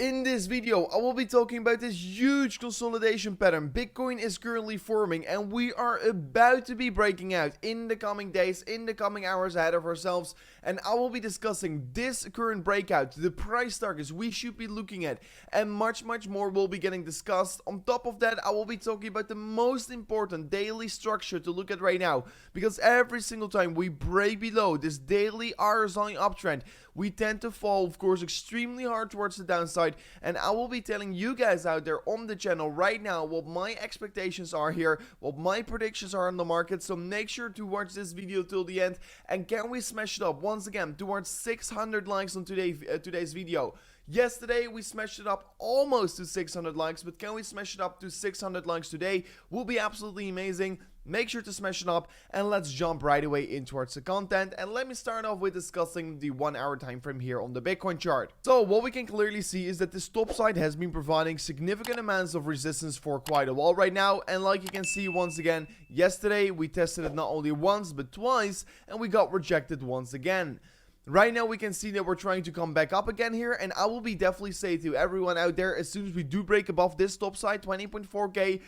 In this video, I will be talking about this huge consolidation pattern Bitcoin is currently forming, and we are about to be breaking out in the coming days, in the coming hours ahead of ourselves. And I will be discussing this current breakout, the price targets we should be looking at, and much more will be getting discussed. On top of that, I will be talking about the most important daily structure to look at right now, because every single time we break below this daily RSI uptrend, we tend to fall, of course, extremely hard towards the downside. And I will be telling you guys out there on the channel right now what my expectations are here, what my predictions are on the market. So make sure to watch this video till the end. And can we smash it up once again towards 600 likes on today's video? Yesterday we smashed it up almost to 600 likes, but can we smash it up to 600 likes today? Will be absolutely amazing. Make sure to smash it up, and let's jump right away in towards the content. And let me start off with discussing the 1 hour time frame here on the Bitcoin chart. So what we can clearly see is that this top side has been providing significant amounts of resistance for quite a while right now. And like you can see, once again, yesterday we tested it not only once but twice, and we got rejected once again. Right now we can see that we're trying to come back up again here, and I will be definitely say to everyone out there, as soon as we do break above this top side 20.4k,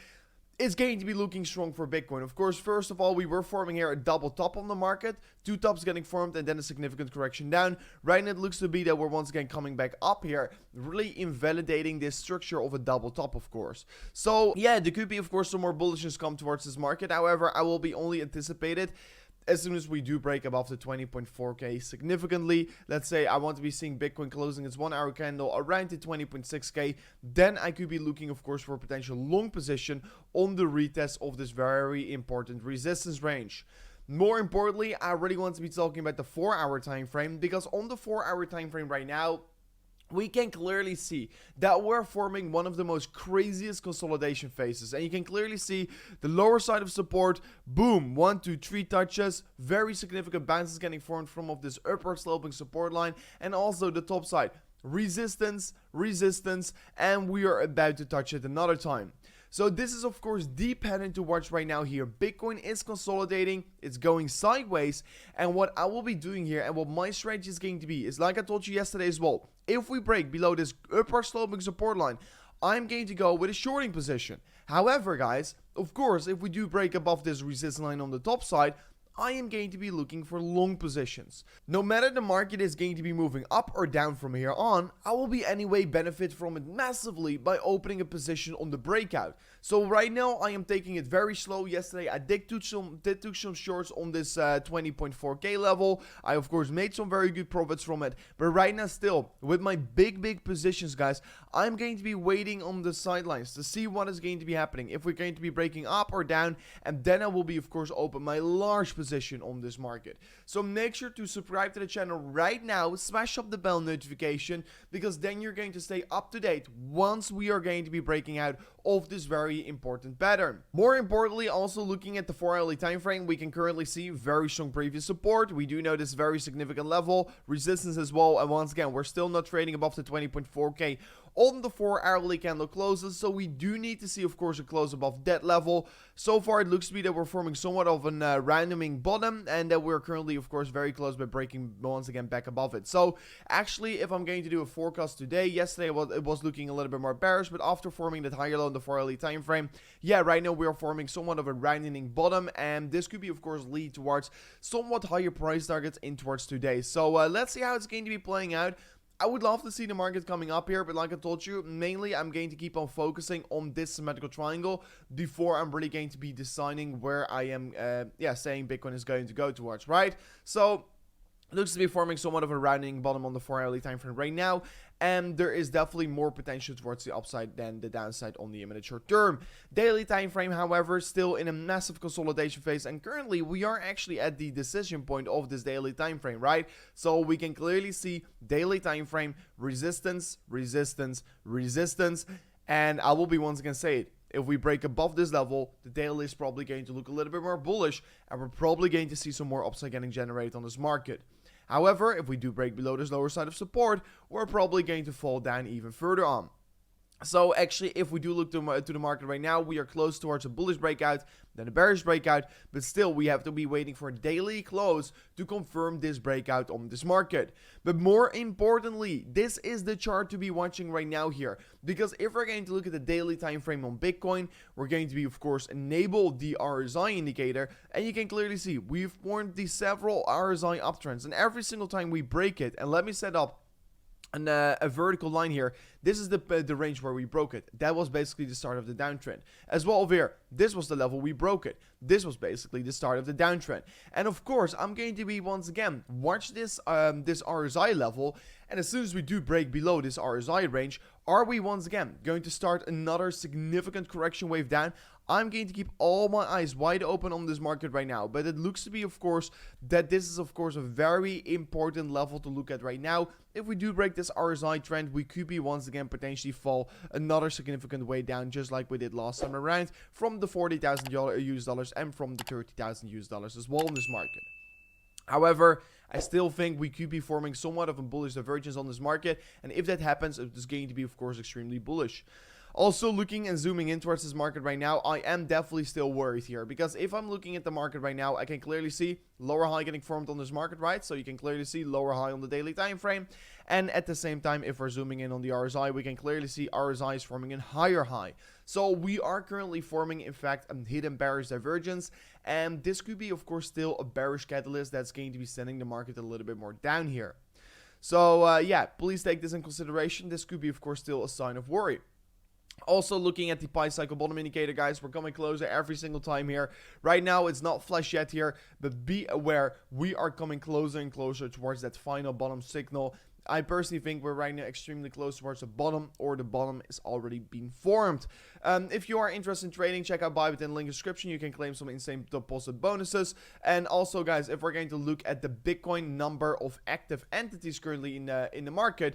it's going to be looking strong for Bitcoin. Of course, first of all, we were forming here a double top on the market, two tops getting formed, and then a significant correction down. Right now it looks to be that we're once again coming back up here, really invalidating this structure of a double top, of course. So yeah, there could be, of course, some more bullishness come towards this market. However, I will be only anticipated as soon as we do break above the 20.4k significantly. Let's say I want to be seeing Bitcoin closing its 1 hour candle around the 20.6k, then I could be looking, of course, for a potential long position on the retest of this very important resistance range. More importantly, I really want to be talking about the 4 hour time frame, because on the 4 hour time frame right now, we can clearly see that we're forming one of the most craziest consolidation phases. And you can clearly see the lower side of support, boom, 1, 2, 3 touches, very significant bounces getting formed from of this upward sloping support line, and also the top side, resistance, and we are about to touch it another time. So this is, of course, the pattern to watch right now here. Bitcoin is consolidating, it's going sideways, and what I will be doing here and what my strategy is going to be is, like I told you yesterday as well, if we break below this upward sloping support line, I'm going to go with a shorting position. However, guys, of course, if we do break above this resistance line on the top side, I am going to be looking for long positions. No matter the market is going to be moving up or down from here on, I will be anyway benefit from it massively by opening a position on the breakout. So right now I am taking it very slow. Yesterday I did took some shorts on this 20.4k level. I of course made some very good profits from it, but right now still with my big positions, guys, I'm going to be waiting on the sidelines to see what is going to be happening, if we're going to be breaking up or down, and then I will be, of course, open my large position on this market. So make sure to subscribe to the channel right now, smash up the bell notification, because then you're going to stay up to date once we are going to be breaking out of this very important pattern. More importantly, also looking at the 4 hourly time frame, we can currently see very strong previous support. We do know this very significant level, resistance as well, and once again, we're still not trading above the 20.4k on the 4 hourly candle closes, so we do need to see, of course, a close above that level. So far it looks to be that we're forming somewhat of an randoming bottom, and that we're currently, of course, very close by breaking once again back above it. So actually, if I'm going to do a forecast today, yesterday it was looking a little bit more bearish, but after forming that higher low on the 4 hourly time frame, yeah, right now we are forming somewhat of a randoming bottom, and this could be, of course, lead towards somewhat higher price targets in towards today. So let's see how it's going to be playing out. I would love to see the market coming up here, but like I told you, mainly I'm going to keep on focusing on this symmetrical triangle before I'm really going to be deciding where I am, saying Bitcoin is going to go towards, right? So looks to be forming somewhat of a rounding bottom on the 4 hourly time frame right now, and there is definitely more potential towards the upside than the downside on the immediate short term. Daily time frame, however, still in a massive consolidation phase, and currently we are actually at the decision point of this daily time frame, right? So we can clearly see daily time frame, resistance, and I will be once again say it. If we break above this level, the daily is probably going to look a little bit more bullish, and we're probably going to see some more upside getting generated on this market. However, if we do break below this lower side of support, we're probably going to fall down even further on. So actually, if we do look to the market right now, we are close towards a bullish breakout, then a bearish breakout, but still we have to be waiting for a daily close to confirm this breakout on this market. But more importantly, this is the chart to be watching right now here, because if we're going to look at the daily time frame on Bitcoin, we're going to be, of course, enable the RSI indicator, and you can clearly see we've formed these several RSI uptrends, and every single time we break it, and let me set up a vertical line here. This is the range where we broke it. That was basically the start of the downtrend. As well over here, this was the level we broke it. This was basically the start of the downtrend. And of course, I'm going to be once again watch this this RSI level, and as soon as we do break below this RSI range, are we once again going to start another significant correction wave down? I'm going to keep all my eyes wide open on this market right now, but it looks to be, of course, that this is, of course, a very important level to look at right now. If we do break this RSI trend, we could be once again potentially fall another significant way down, just like we did last time around, from the $40,000 US dollars and from the $30,000 US dollars as well in this market. However, I still think we could be forming somewhat of a bullish divergence on this market, and if that happens, it is going to be, of course, extremely bullish. Also, looking and zooming in towards this market right now, I am definitely still worried here, because if I'm looking at the market right now, I can clearly see lower high getting formed on this market, right? So you can clearly see lower high on the daily time frame, and at the same time, if we're zooming in on the RSI, we can clearly see RSI is forming a higher high. So we are currently forming, in fact, a hidden bearish divergence, and this could be, of course, still a bearish catalyst that's going to be sending the market a little bit more down here. So yeah, please take this in consideration. This could be, of course, still a sign of worry. Also, looking at the Pi cycle bottom indicator, guys, we're coming closer every single time here. Right now, it's not flash yet here, but be aware, we are coming closer and closer towards that final bottom signal. I personally think we're right now extremely close towards the bottom, or the bottom is already being formed. If you are interested in trading, check out Bybit in the link description. You can claim some insane deposit bonuses. And also, guys, if we're going to look at the Bitcoin number of active entities currently in the market,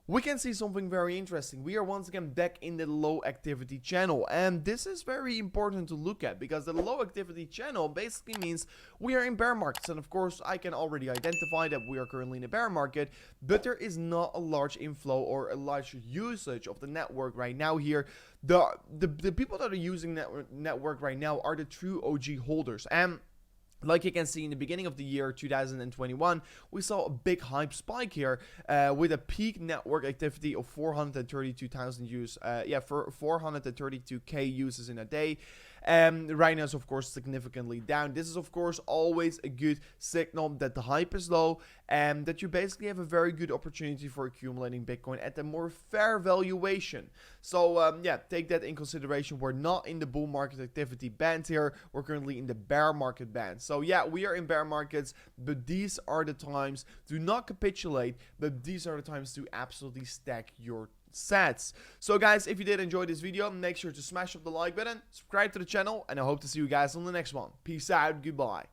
we can see something very interesting. We are once again back in the low activity channel, and this is very important to look at, because the low activity channel basically means we are in bear markets, and of course I can already identify that we are currently in a bear market, but there is not a large inflow or a large usage of the network right now here. The people that are using network right now are the true OG holders, and like you can see in the beginning of the year 2021, we saw a big hype spike here with a peak network activity of 432,000 use, for 432k users in a day. Right now is, of course, significantly down. This is, of course, always a good signal that the hype is low and that you basically have a very good opportunity for accumulating Bitcoin at a more fair valuation. So yeah, take that in consideration. We're not in the bull market activity band here. We're currently in the bear market band. So yeah, we are in bear markets, but these are the times to not capitulate, but these are the times to absolutely stack your sats. So guys, if you did enjoy this video, make sure to smash up the like button, subscribe to the channel, and I hope to see you guys on the next one. Peace out, goodbye.